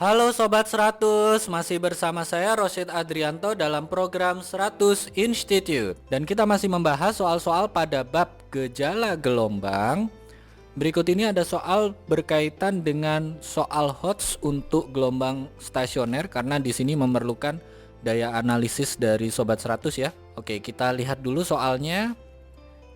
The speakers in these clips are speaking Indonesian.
Halo Sobat 100, masih bersama saya Rosyid Adrianto dalam program 100 Institute. Dan kita masih membahas soal-soal pada bab gejala gelombang. Berikut ini ada soal berkaitan dengan soal HOTS untuk gelombang stasioner, karena di sini memerlukan daya analisis dari Sobat 100 ya. Oke, kita lihat dulu soalnya.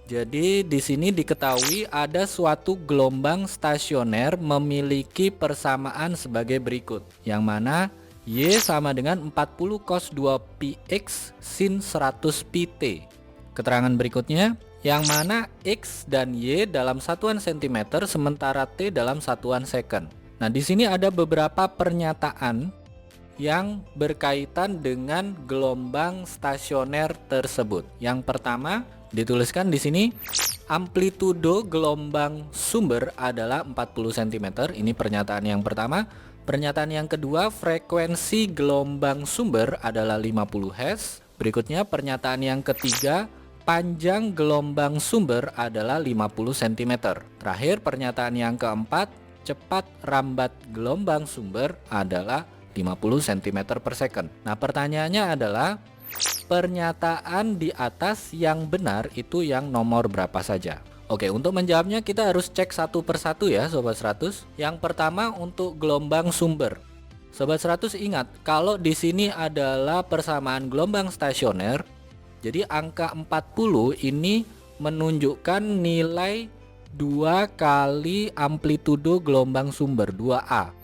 Jadi di sini diketahui ada suatu gelombang stasioner memiliki persamaan sebagai berikut, yang mana Y sama dengan 40 cos 2 px sin 100 pt. Keterangan berikutnya, yang mana X dan Y dalam satuan cm sementara T dalam satuan second. Nah, di sini ada beberapa pernyataan yang berkaitan dengan gelombang stasioner tersebut. Yang pertama, dituliskan di sini amplitudo gelombang sumber adalah 40 cm. Ini pernyataan yang pertama. Pernyataan yang kedua, frekuensi gelombang sumber adalah 50 Hz. Berikutnya pernyataan yang ketiga, panjang gelombang sumber adalah 50 cm. Terakhir pernyataan yang keempat, cepat rambat gelombang sumber adalah 50 cm per second. Nah, pertanyaannya adalah pernyataan di atas yang benar itu yang nomor berapa saja? Oke, untuk menjawabnya kita harus cek satu persatu ya Sobat 100. Yang pertama untuk gelombang sumber. Sobat 100 ingat, kalau di sini adalah persamaan gelombang stasioner, jadi angka 40 ini menunjukkan nilai 2 kali amplitudo gelombang sumber 2A.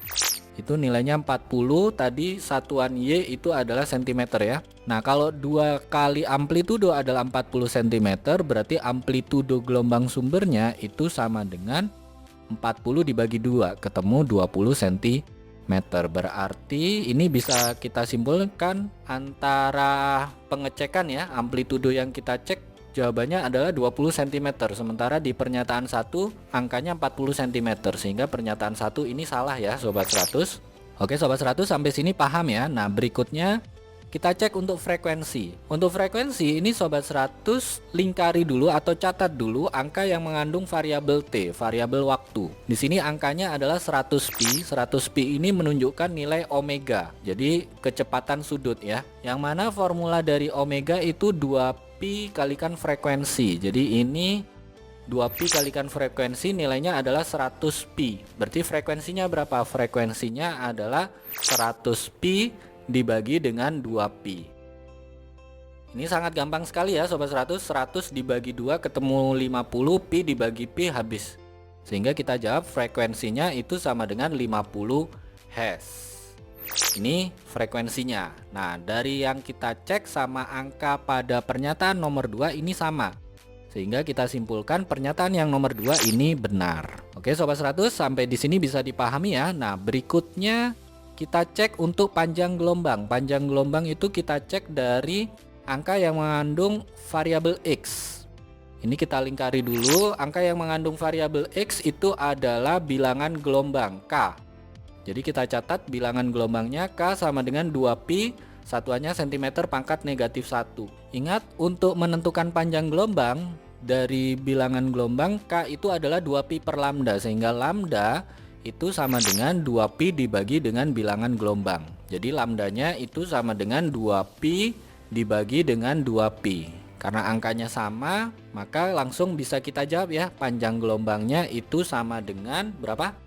Itu nilainya 40, tadi satuan Y itu adalah cm ya. Nah, kalau 2 kali amplitudo adalah 40 cm, berarti amplitudo gelombang sumbernya itu sama dengan 40 dibagi 2, ketemu 20 cm. Berarti ini bisa kita simpulkan antara pengecekan ya, amplitudo yang kita cek jawabannya adalah 20 cm, sementara di pernyataan 1 angkanya 40 cm, sehingga pernyataan 1 ini salah ya Sobat 100. Oke Sobat 100, sampai sini paham ya. Nah, berikutnya kita cek untuk frekuensi. Untuk frekuensi ini Sobat 100 lingkari dulu atau catat dulu angka yang mengandung variabel T, variabel waktu. Di sini angkanya adalah 100 pi. 100 pi ini menunjukkan nilai omega, jadi kecepatan sudut ya. Yang mana formula dari omega itu 2pi kalikan frekuensi. Jadi ini 2pi kalikan frekuensi, nilainya adalah 100 pi. Berarti frekuensinya berapa? Frekuensinya adalah 100 pi dibagi dengan 2pi. Ini sangat gampang sekali ya Sobat 100. 100 dibagi 2 ketemu 50, pi dibagi pi habis. Sehingga kita jawab frekuensinya itu sama dengan 50 Hz. Ini frekuensinya. Nah, dari yang kita cek sama angka pada pernyataan nomor 2 ini sama. Sehingga kita simpulkan pernyataan yang nomor 2 ini benar. Oke Sobat 100, sampai di sini bisa dipahami ya. Nah, berikutnya kita cek untuk panjang gelombang. Panjang gelombang itu kita cek dari angka yang mengandung variabel X. Ini kita lingkari dulu. Angka yang mengandung variabel X itu adalah bilangan gelombang K. Jadi kita catat bilangan gelombangnya K sama dengan 2pi, satuannya cm pangkat negatif 1. Ingat, untuk menentukan panjang gelombang dari bilangan gelombang K itu adalah 2pi per lambda, sehingga lambda itu sama dengan 2pi dibagi dengan bilangan gelombang. Jadi lambdanya itu sama dengan 2pi dibagi dengan 2pi. Karena angkanya sama, maka langsung bisa kita jawab ya, panjang gelombangnya itu sama dengan berapa?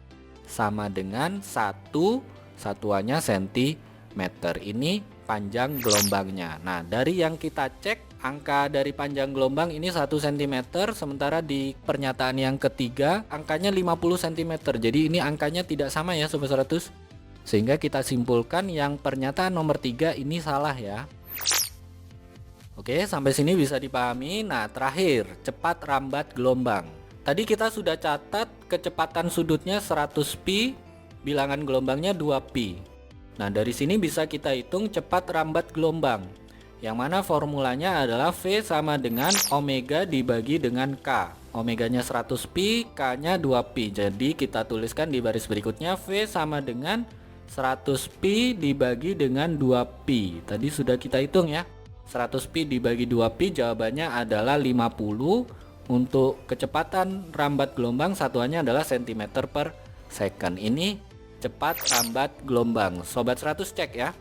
Sama dengan 1, satuannya cm. Ini panjang gelombangnya. Nah, dari yang kita cek angka dari panjang gelombang ini 1 cm, sementara di pernyataan yang ketiga angkanya 50 cm. Jadi ini angkanya tidak sama ya Sobat 100. Sehingga kita simpulkan yang pernyataan nomor 3 ini salah ya. Oke, sampai sini bisa dipahami. Nah, terakhir, cepat rambat gelombang. Tadi kita sudah catat kecepatan sudutnya 100 pi, bilangan gelombangnya 2pi. Nah, dari sini bisa kita hitung cepat rambat gelombang, yang mana formulanya adalah V sama dengan omega dibagi dengan K. Omeganya 100 pi, K-nya 2pi. Jadi kita tuliskan di baris berikutnya V sama dengan 100 pi dibagi dengan 2pi. Tadi sudah kita hitung ya. 100 pi dibagi 2pi jawabannya adalah 50. Untuk kecepatan rambat gelombang satuannya adalah cm per second. Ini cepat rambat gelombang. Sobat 100 cek ya.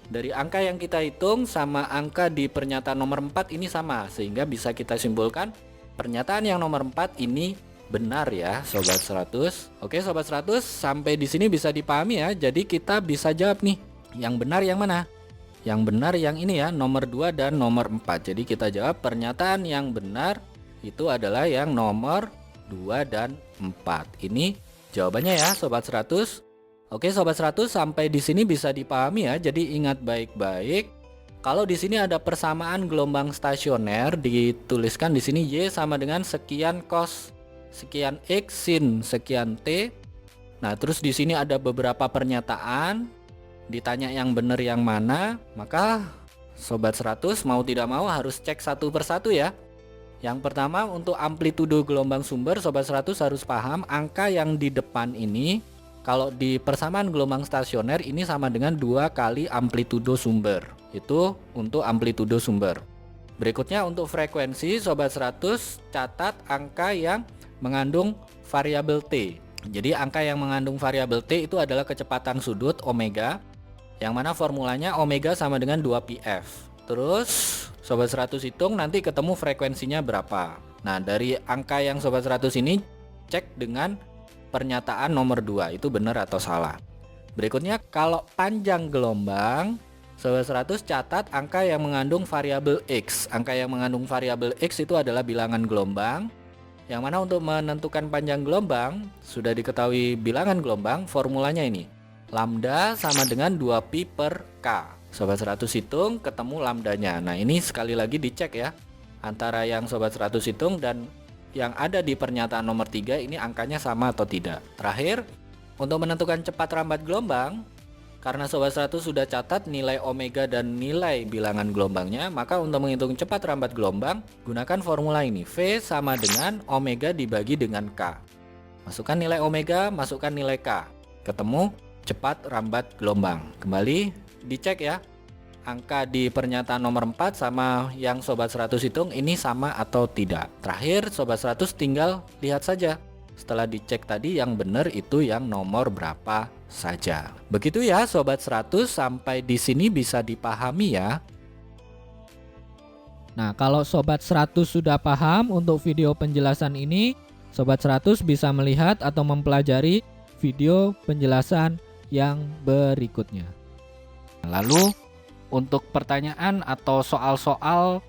Dari angka yang kita hitung sama angka di pernyataan nomor 4 ini sama, sehingga bisa kita simpulkan pernyataan yang nomor 4 ini benar ya Sobat 100. Oke Sobat 100, sampai di sini bisa dipahami ya. Jadi kita bisa jawab nih, yang benar yang mana? Yang benar yang ini ya, nomor 2 dan nomor 4. Jadi kita jawab pernyataan yang benar itu adalah yang nomor 2 dan 4. Ini jawabannya ya Sobat 100. Oke Sobat 100, sampai di sini bisa dipahami ya. Jadi ingat baik-baik. Kalau di sini ada persamaan gelombang stasioner, dituliskan di sini Y sama dengan sekian cos sekian X sin sekian T. Nah, terus di sini ada beberapa pernyataan, ditanya yang benar yang mana, maka Sobat 100 mau tidak mau harus cek satu persatu ya. Yang pertama, untuk amplitudo gelombang sumber, Sobat 100 harus paham angka yang di depan ini kalau di persamaan gelombang stasioner ini sama dengan 2 kali amplitudo sumber. Itu untuk amplitudo sumber. Berikutnya untuk frekuensi, Sobat 100 catat angka yang mengandung variabel T. Jadi angka yang mengandung variabel T itu adalah kecepatan sudut omega, yang mana formulanya omega sama dengan 2πf. Terus Sobat 100 hitung nanti ketemu frekuensinya berapa. Nah, dari angka yang Sobat 100 ini cek dengan pernyataan nomor 2 itu benar atau salah. Berikutnya kalau panjang gelombang, Sobat 100 catat angka yang mengandung variabel X. Angka yang mengandung variabel X itu adalah bilangan gelombang, yang mana untuk menentukan panjang gelombang sudah diketahui bilangan gelombang, formulanya ini lambda sama dengan 2pi per K. Sobat 100 hitung ketemu lambdanya. Nah, ini sekali lagi dicek ya, antara yang Sobat 100 hitung dan yang ada di pernyataan nomor 3 ini angkanya sama atau tidak. Terakhir, untuk menentukan cepat rambat gelombang, karena Sobat 100 sudah catat nilai omega dan nilai bilangan gelombangnya, maka untuk menghitung cepat rambat gelombang, gunakan formula ini. V sama dengan omega dibagi dengan K. Masukkan nilai omega, masukkan nilai K. Ketemu cepat rambat gelombang. Kembali dicek ya, angka di pernyataan nomor 4 sama yang Sobat 100 hitung ini sama atau tidak. Terakhir Sobat 100 tinggal lihat saja. Setelah dicek tadi yang benar itu yang nomor berapa saja. Begitu ya Sobat 100, sampai di sini bisa dipahami ya. Nah, kalau Sobat 100 sudah paham untuk video penjelasan ini, Sobat 100 bisa melihat atau mempelajari video penjelasan yang berikutnya. Lalu untuk pertanyaan atau soal-soal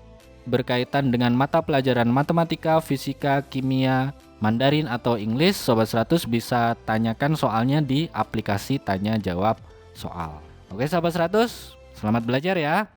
berkaitan dengan mata pelajaran matematika, fisika, kimia, Mandarin atau Inggris, Sobat 100 bisa tanyakan soalnya di aplikasi tanya jawab soal. Oke Sobat 100, selamat belajar ya.